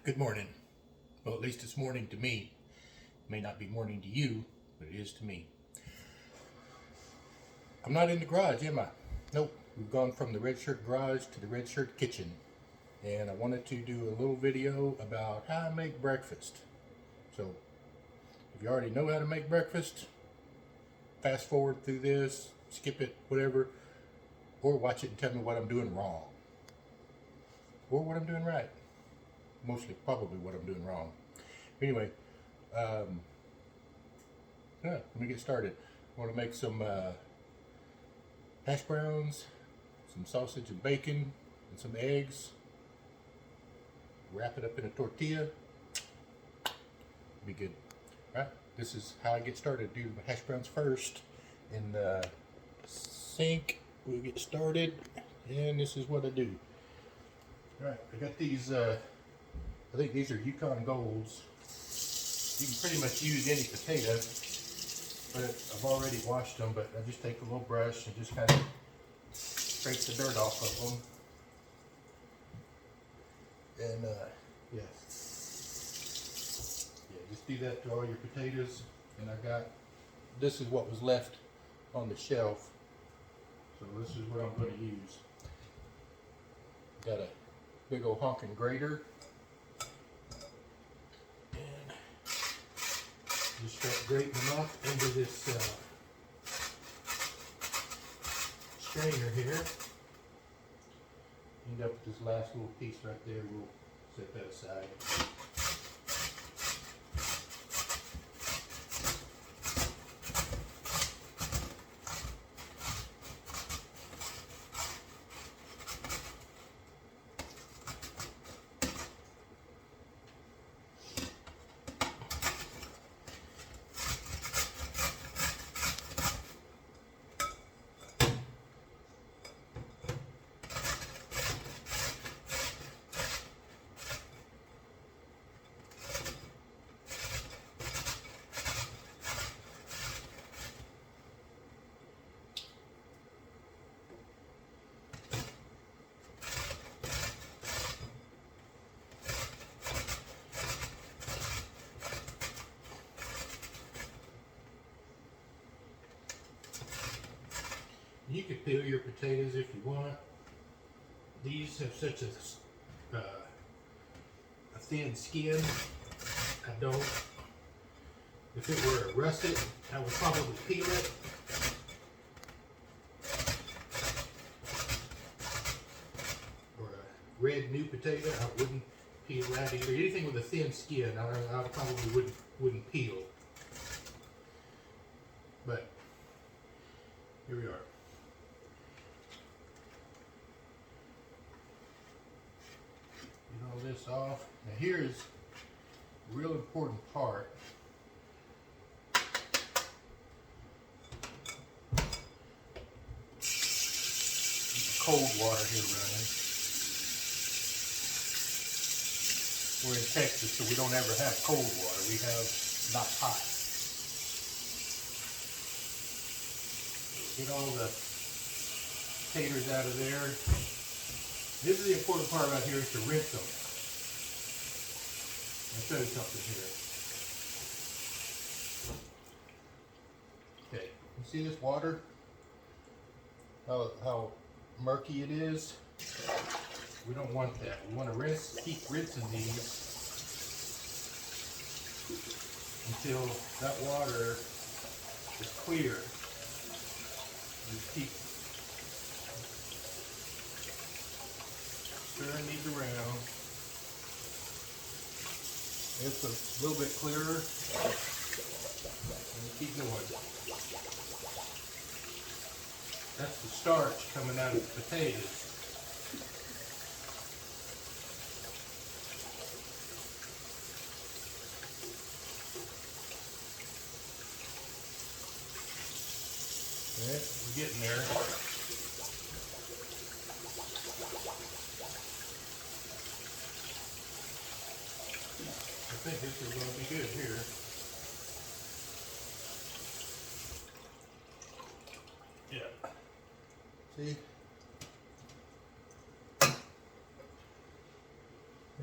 Good morning. Well, at least it's morning to me. It may not be morning to you, but it is to me. I'm not in the garage, am I? Nope. We've gone from the red shirt garage to the red shirt kitchen. And I wanted to do a little video about how I make breakfast. So, if you already know how to make breakfast, fast forward through this, skip it, whatever, or watch it and tell me what I'm doing wrong. Or what I'm doing right. Mostly, probably what I'm doing wrong. Anyway, let me get started. I want to make some hash browns, some sausage and bacon, and some eggs. Wrap it up in a tortilla. Be good. All right, this is how I get started. Do the hash browns first in the sink. We'll get started, and this is what I do. All right, I got these. I think these are Yukon Golds. You can pretty much use any potato, but I've already washed them. But I just take a little brush and just kind of scrape the dirt off of them. And yeah, just do that to all your potatoes. And I got, this is what was left on the shelf, so this is what I'm going to use. Got a big old honking grater, and just start grating them up into this strainer here. End up with this last little piece right there. We'll set that aside. You could peel your potatoes if you want. These have such a thin skin. I don't. If it were a russet, I would probably peel it. Or a red new potato, I wouldn't peel that either. Anything with a thin skin, I probably wouldn't peel. But here we are. Get all this off. Now here's a real important part. Cold water here running. We're in Texas, so we don't ever have cold water. We have not hot. Get all the taters out of there. This is the important part right here, is to rinse them. I'll show you something here. Okay, you see this water? How murky it is? We don't want that. We want to keep rinsing these until that water is clear. Just keep stirring these around. It's a little bit clearer. And keep going. That's the starch coming out of the potatoes. Okay, we're getting there. I think this is going to be good here. Yeah. See?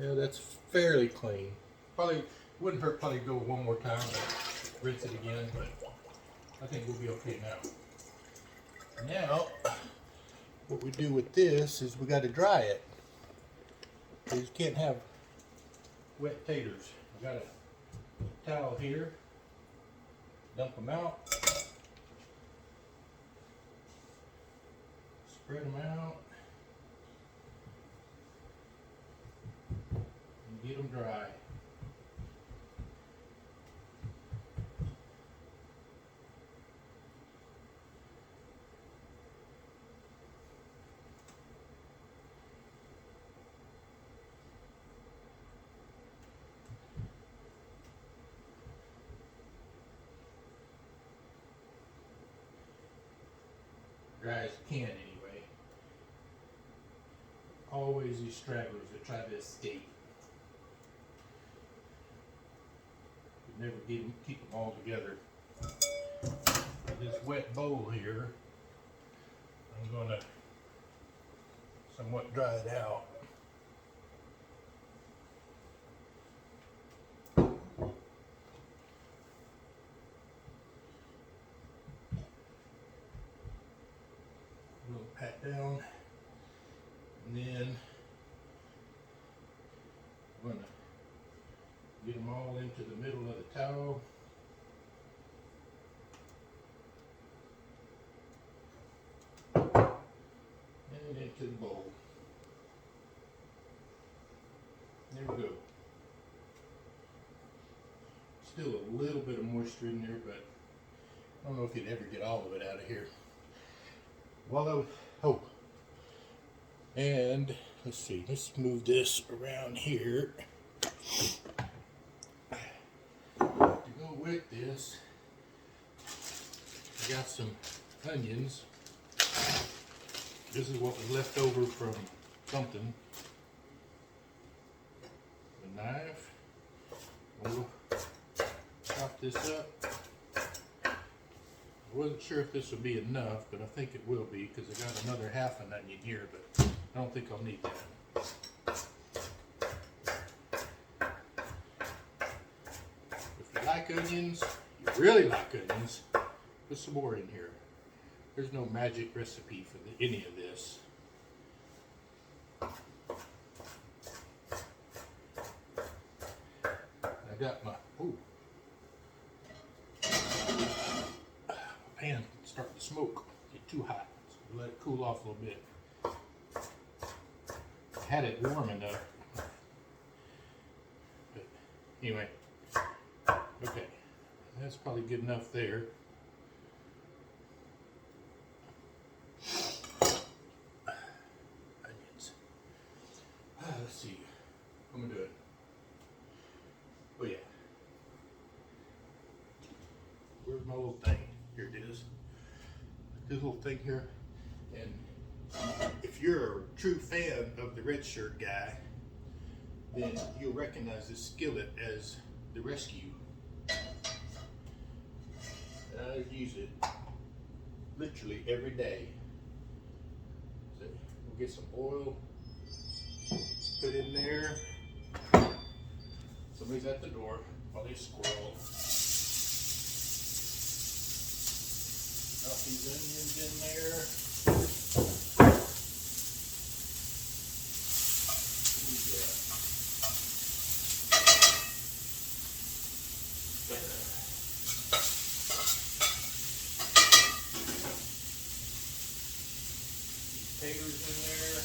Yeah, that's fairly clean. Probably wouldn't hurt probably go one more time, rinse it again, but I think we'll be okay now. Now, what we do with this is we got to dry it. You can't have wet taters. I got a towel here. Dump them out. Spread them out. And get them dry. Dry as you can anyway. Always these stragglers that try to escape. You never keep them all together. This wet bowl here, I'm going to somewhat dry it out. A little pat down, and then I'm going to get them all into the middle of the towel. And into the bowl. There we go. Still a little bit of moisture in there, but I don't know if you'd ever get all of it out of here. While and let's see, let's move this around here. To go with this, I got some onions. This is what was left over from something. The knife. We'll chop this up. I wasn't sure if this would be enough, but I think it will be because I got another half an onion here, but I don't think I'll need that. If you like onions, you really like onions, put some more in here. There's no magic recipe for any of this. I got my pan starting to smoke, get too hot, so let it cool off a little bit. I had it warm enough, but anyway, okay, that's probably good enough there. Onions. Let's see, I'm gonna do it. Oh yeah, where's my little thing? Here it is. This little thing here. And if you're a true fan of the Red Shirt guy, then you'll recognize this skillet as the Rescue. I use it literally every day. So we'll get some oil, put in there. Somebody's at the door. Probably a squirrel. Drop these onions in there. Taters in there.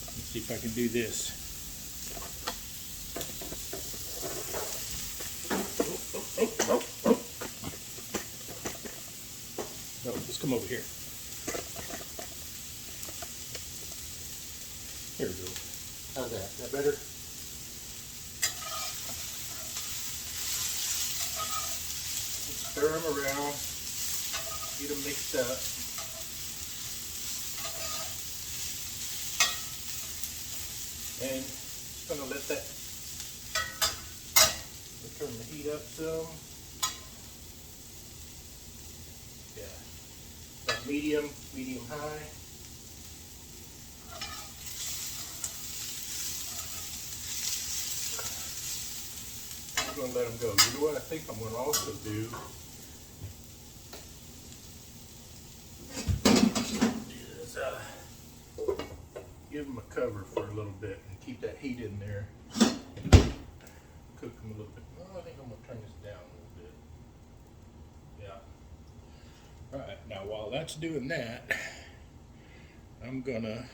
Let's see if I can do this. No, let's come over here. Here we go. How's that? Is that better? Stir them around, get them mixed up. And just gonna let that, turn the heat up some. Yeah. medium high. I'm going to let them go. You know what I think I'm going to also do is give them a cover for a little bit and keep that heat in there. Cook them a little bit. Oh, I think I'm going to turn this down a little bit. Yeah. Alright, now while that's doing that, I'm going to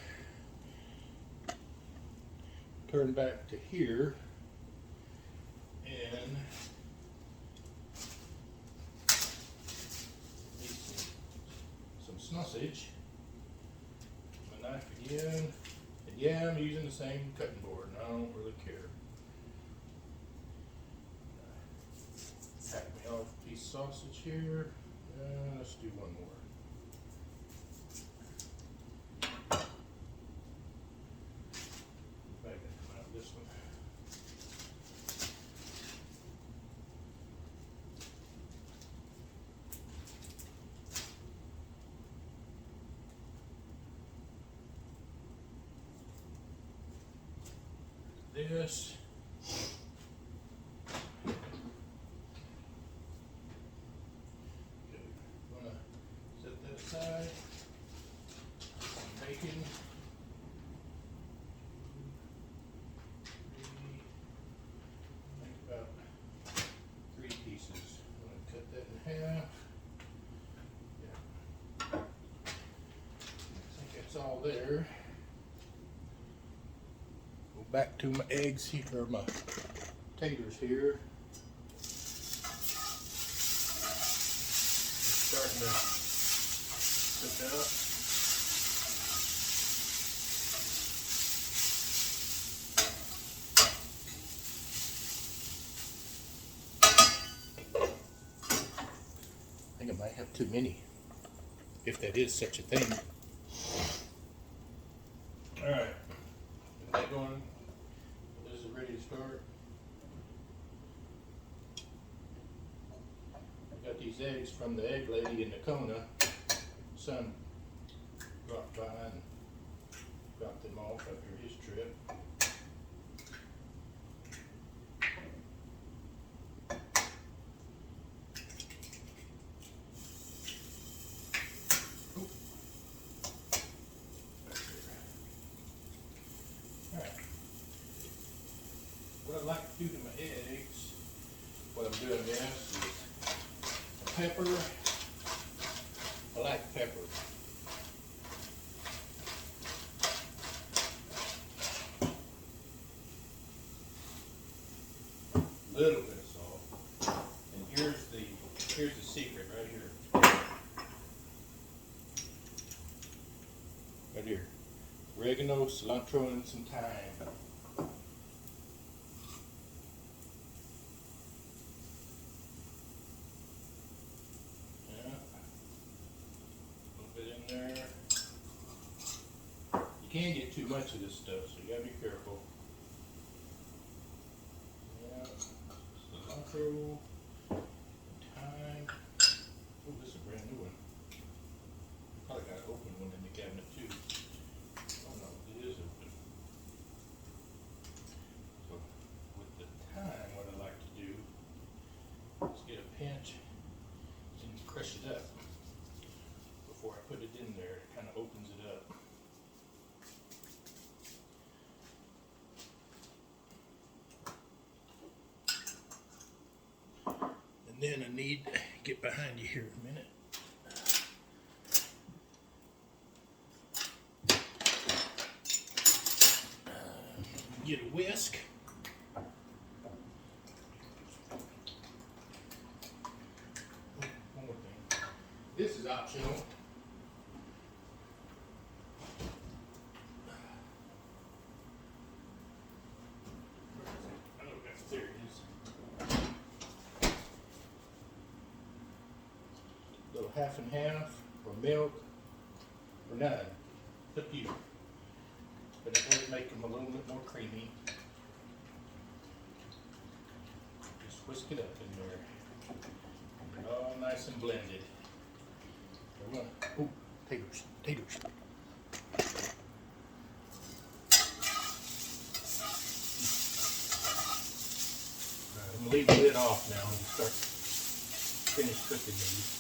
turn back to here and make some sausage. My knife again. And yeah, I'm using the same cutting board, and I don't really care. Hack me off a piece of sausage here. Let's do one more. Maybe I can come out of this one. This. Okay, I'm gonna set that aside. Some bacon. Make about 3 pieces. I'm gonna cut that in half. Yeah. I think that's all there. Go back to my eggs here, or my taters here. It's starting to cook up. I think I might have too many, if that is such a thing. All right, get that going. This is ready to start. I got these eggs from the egg lady in Nakona. Son dropped by and dropped them off after his trip. What I like to do to my eggs, what I'm doing this is pepper. I like pepper. Little bit of salt. And here's the secret right here. Right here. Oregano, cilantro, and some thyme. There. You can't get too much of this stuff, so you gotta be careful. Yeah, cilantro, thyme. Oh, this is a brand new one. Probably got an open one in the cabinet too. Oh no, it is open. So with the thyme, what I like to do is get a pinch and crush it up. Before I put it in there, it kind of opens it up. And then I need to get behind you here a minute. Get a whisk. One more thing. This is optional. There it is. A little half and half, or milk, or none. It's up to you. But it does make them a little bit more creamy. Just whisk it up in there. All nice and blended. We're gonna, Taters. Alright, I'm gonna leave the lid off now and start finish cooking these.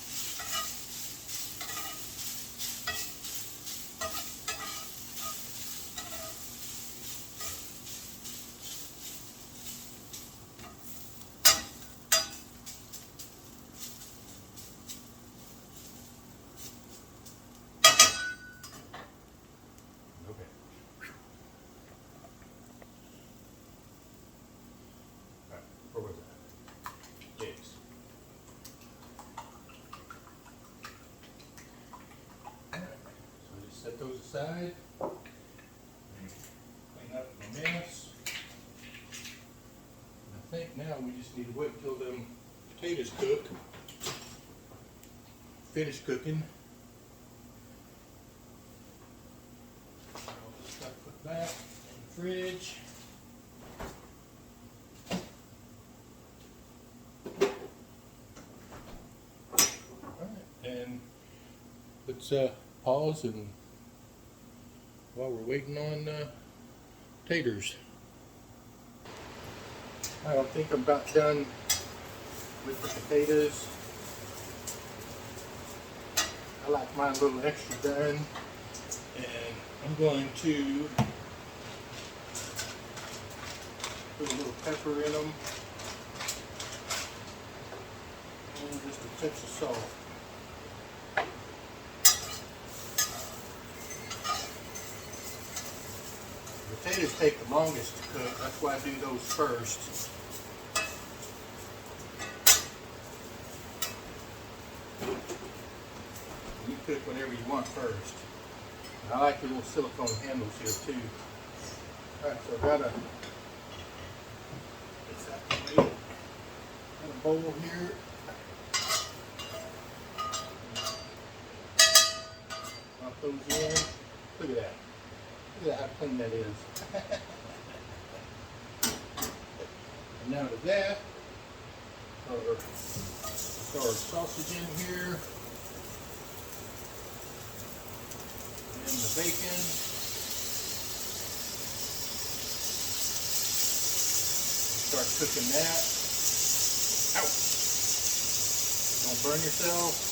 Where was that? Yes. Alright, so I just set those aside. Clean up my mess. And I think now we just need to wait until them potatoes cook. Finish cooking. I'll just start to put back in the fridge. And let's pause and while we're waiting on taters. I don't think I'm about done with the potatoes. I like mine a little extra done, and I'm going to put a little pepper in them and just a touch of salt. Potatoes take the longest to cook, that's why I do those first. You cook whatever you want first. And I like the little silicone handles here too. Alright, so I've got a bowl here. Drop those in. Look at that. Look at how clean that is. And now to that, throw our sausage in here. And the bacon. Start cooking that. Ow! Don't burn yourself.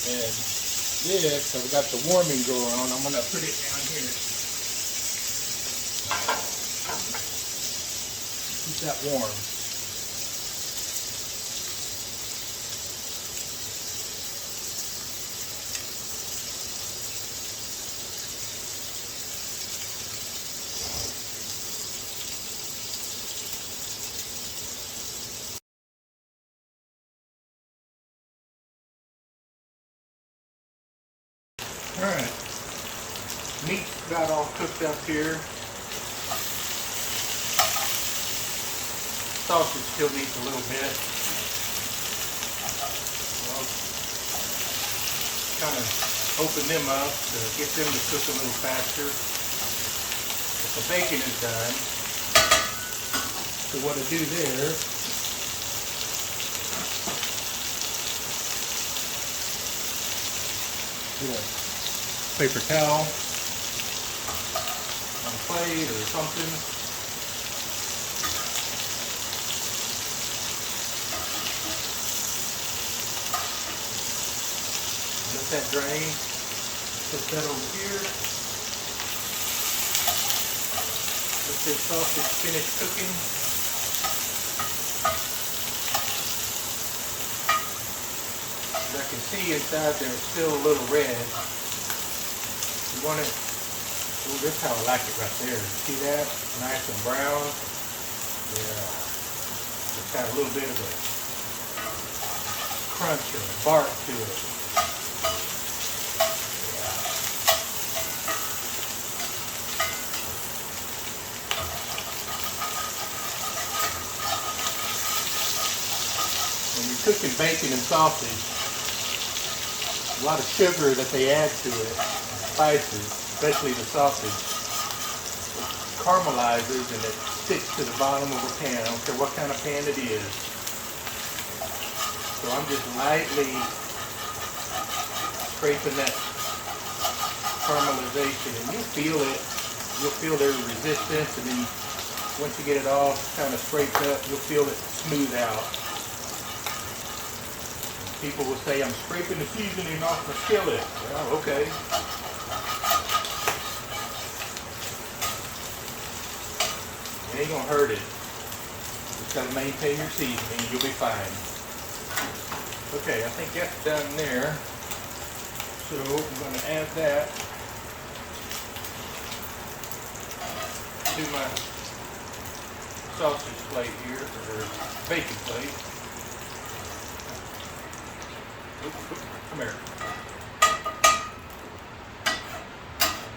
And this, I've got the warming going on. I'm going to put it down here. Keep that warm. Alright, meat's about all cooked up here. Sausage still needs a little bit. I'll kind of open them up to get them to cook a little faster. But the bacon is done. So what I do there, paper towel on a plate or something. Let that drain. Put that over here. Let this sausage finish cooking. As I can see inside there, it's still a little red. You want it, oh, this is how I like it right there. See that? Nice and brown. Yeah. It's got a little bit of a crunch or a bark to it. Yeah. When you're cooking bacon and sausage, a lot of sugar that they add to it, spices, especially the sausage, caramelizes and it sticks to the bottom of a pan. I don't care what kind of pan it is. So I'm just lightly scraping that caramelization, and you'll feel it. You'll feel their resistance, and then once you get it all kind of scraped up, you'll feel it smooth out. People will say, I'm scraping the seasoning off my skillet. Well, okay. It ain't gonna hurt it. Just gotta maintain your seasoning, you'll be fine. Okay, I think that's done there. So I'm gonna add that to my sausage plate here, or bacon plate. Come here.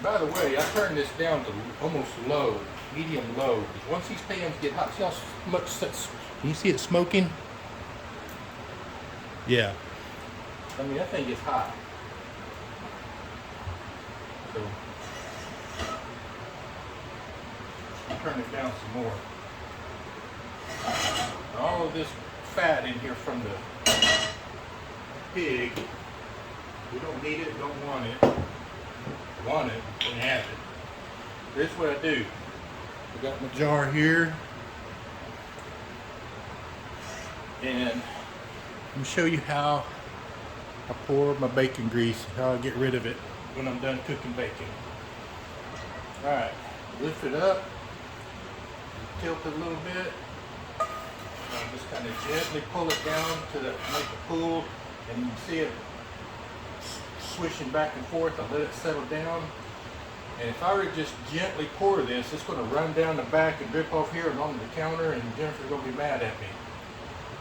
By the way, I turned this down to almost low, medium low. Because once these pans get hot, see how much that's, can you see it smoking? Yeah. I mean, that thing gets hot. So, I'll turn it down some more. All of this fat in here from the pig, we don't need it, don't want it. Want it, can have it. Here's what I do. I got my jar here, and let me show you how I pour my bacon grease, how I get rid of it when I'm done cooking bacon. Alright, lift it up, tilt it a little bit, and just kind of gently pull it down to make a pool, and you can see it swishing back and forth. I let it settle down, and if I were to just gently pour this, it's going to run down the back and drip off here and onto the counter, and Jennifer's going to be mad at me.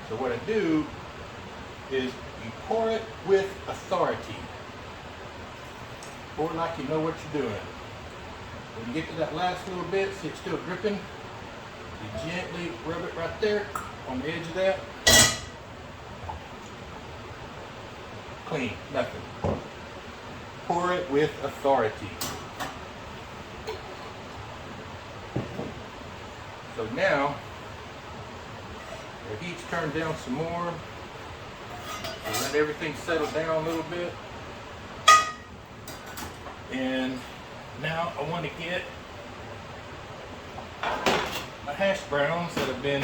So what I do is you pour it with authority. Pour it like you know what you're doing. When you get to that last little bit, see it's still dripping, you gently rub it right there on the edge of that. Clean, nothing. Pour it with authority. So now, the heat's turned down some more. So let everything settle down a little bit. And now I want to get my hash browns that have been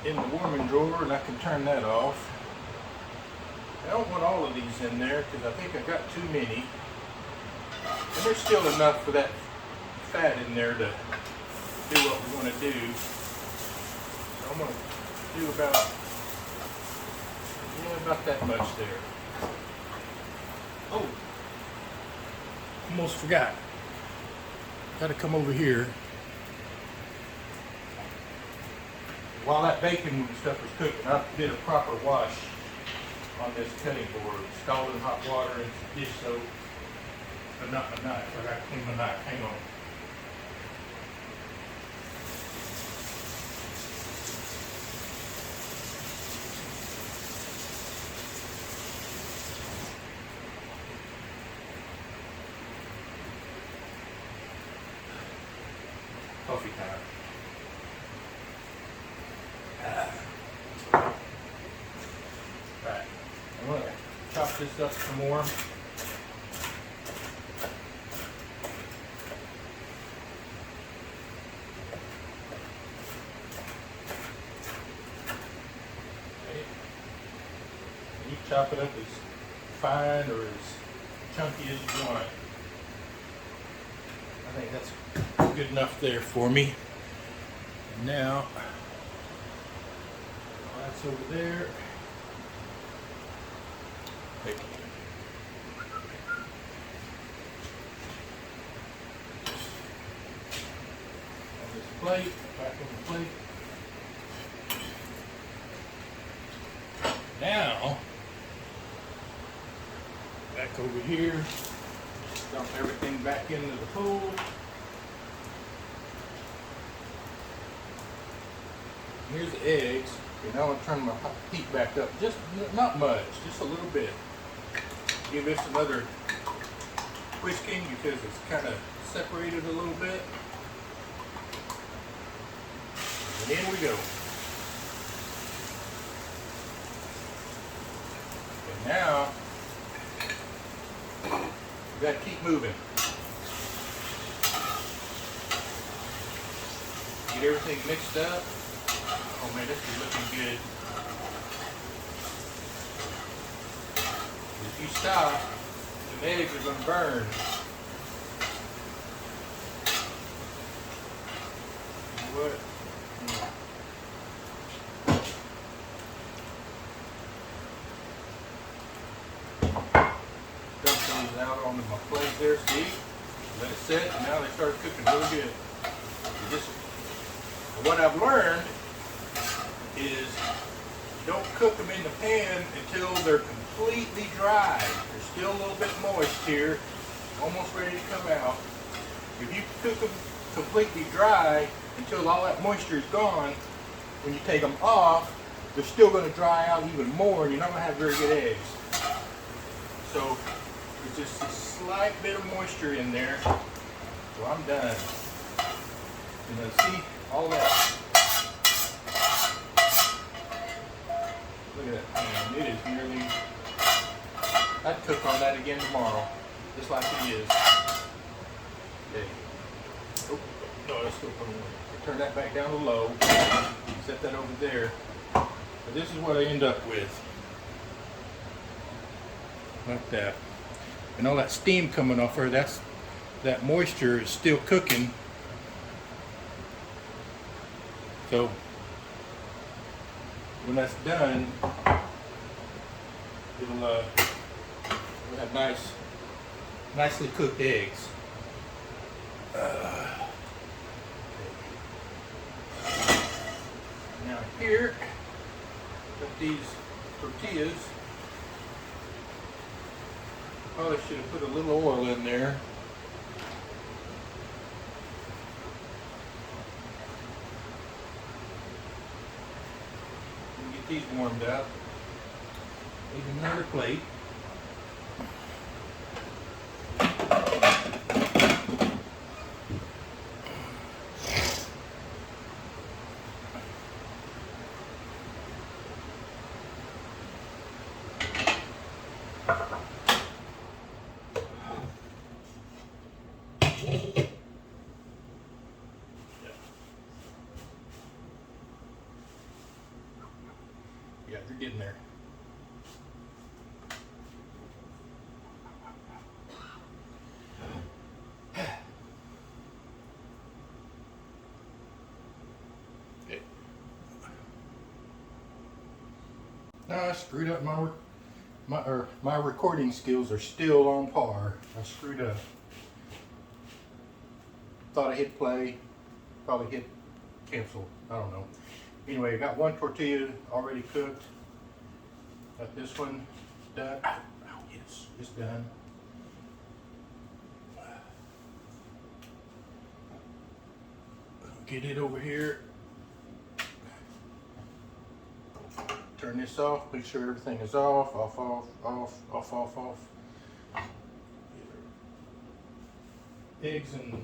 in the warming drawer, and I can turn that off. I don't want all of these in there because I think I got too many. And there's still enough for that fat in there to do what we want to do. So I'm going to do about that much there. Oh, almost forgot. Got to come over here. While that bacon stuff was cooking, I did a proper wash on this cutting board, scalding hot water and some dish soap, but not my knife. I got to clean my knife. Hang on. Coffee time. Right. I'm going to chop this up some more. You chop it up as fine or as chunky as you want. I think that's good enough there for me. And now, that's over there. On this plate, back on the plate. Now, back over here, dump everything back into the pool. Here's the eggs. Okay, now I'm turning my heat back up. Just not much, just a little bit. Give this another whisking because it's kind of separated a little bit. And in we go. And now, we got to keep moving. Get everything mixed up. Oh man, this is looking good. If you stop, the eggs are going to burn. What? Dump those out onto my plate there, see? Let it set, and now they start cooking really good. What I've learned is you don't cook them in the pan until they're completely dry. There's still a little bit moist here, almost ready to come out. If you cook them completely dry until all that moisture is gone, when you take them off, they're still going to dry out even more, and you're not going to have very good eggs. So there's just a slight bit of moisture in there. So I'm done. And then see all that. Look at that pan. It is nearly. I'd cook on that again tomorrow, just like it is. Okay. Oh, no, let's go turn that back down to low. Set that over there. But this is what I end up with. Like that. And all that steam coming off her, that moisture is still cooking. So when that's done, we'll have nicely cooked eggs. Now here, got these tortillas. Probably should have put a little oil in there. Get these warmed up. Need another plate. Yeah, you're getting there. Okay. Now I screwed up my recording skills are still on par. I screwed up. Thought I hit play, probably hit cancel. I don't know. Anyway, I got one tortilla already cooked. Got this one done. Oh, yes, it's done. Get it over here. Turn this off. Make sure everything is off. Off. Eggs and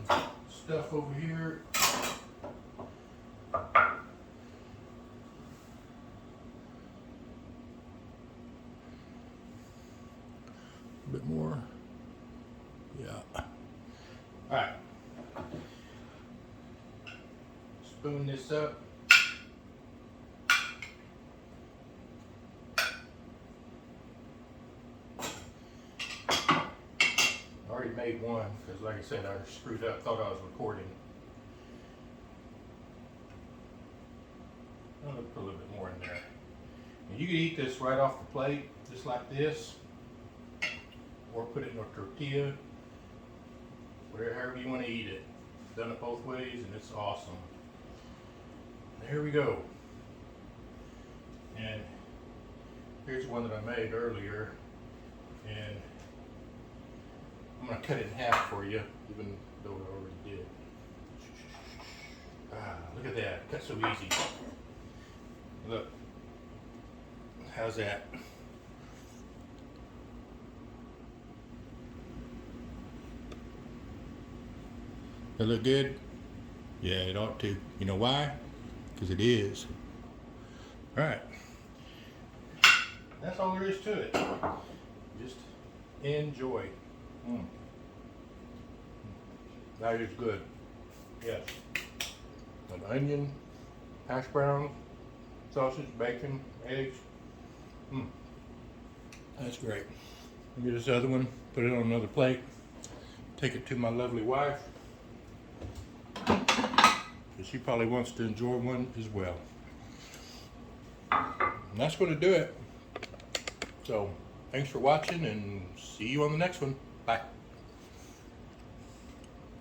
stuff over here. A bit more. Yeah. All right. Spoon this up. I already made one because, like I said, I screwed up. Thought I was recording. I'm gonna put a little bit more in there. And you can eat this right off the plate, just like this. Or put it in a tortilla, however you want to eat it. Done it both ways and it's awesome. There we go. And here's one that I made earlier, and I'm going to cut it in half for you, even though I already did. Look at that, cut so easy. Look, how's that? That look good? Yeah, it ought to. You know why? Because it is. All right. That's all there is to it. Just enjoy. That is good. Yes. An onion, hash brown, sausage, bacon, eggs. That's great. Get this other one, put it on another plate, take it to my lovely wife, because she probably wants to enjoy one as well. And that's going to do it. So, thanks for watching, and see you on the next one. Bye.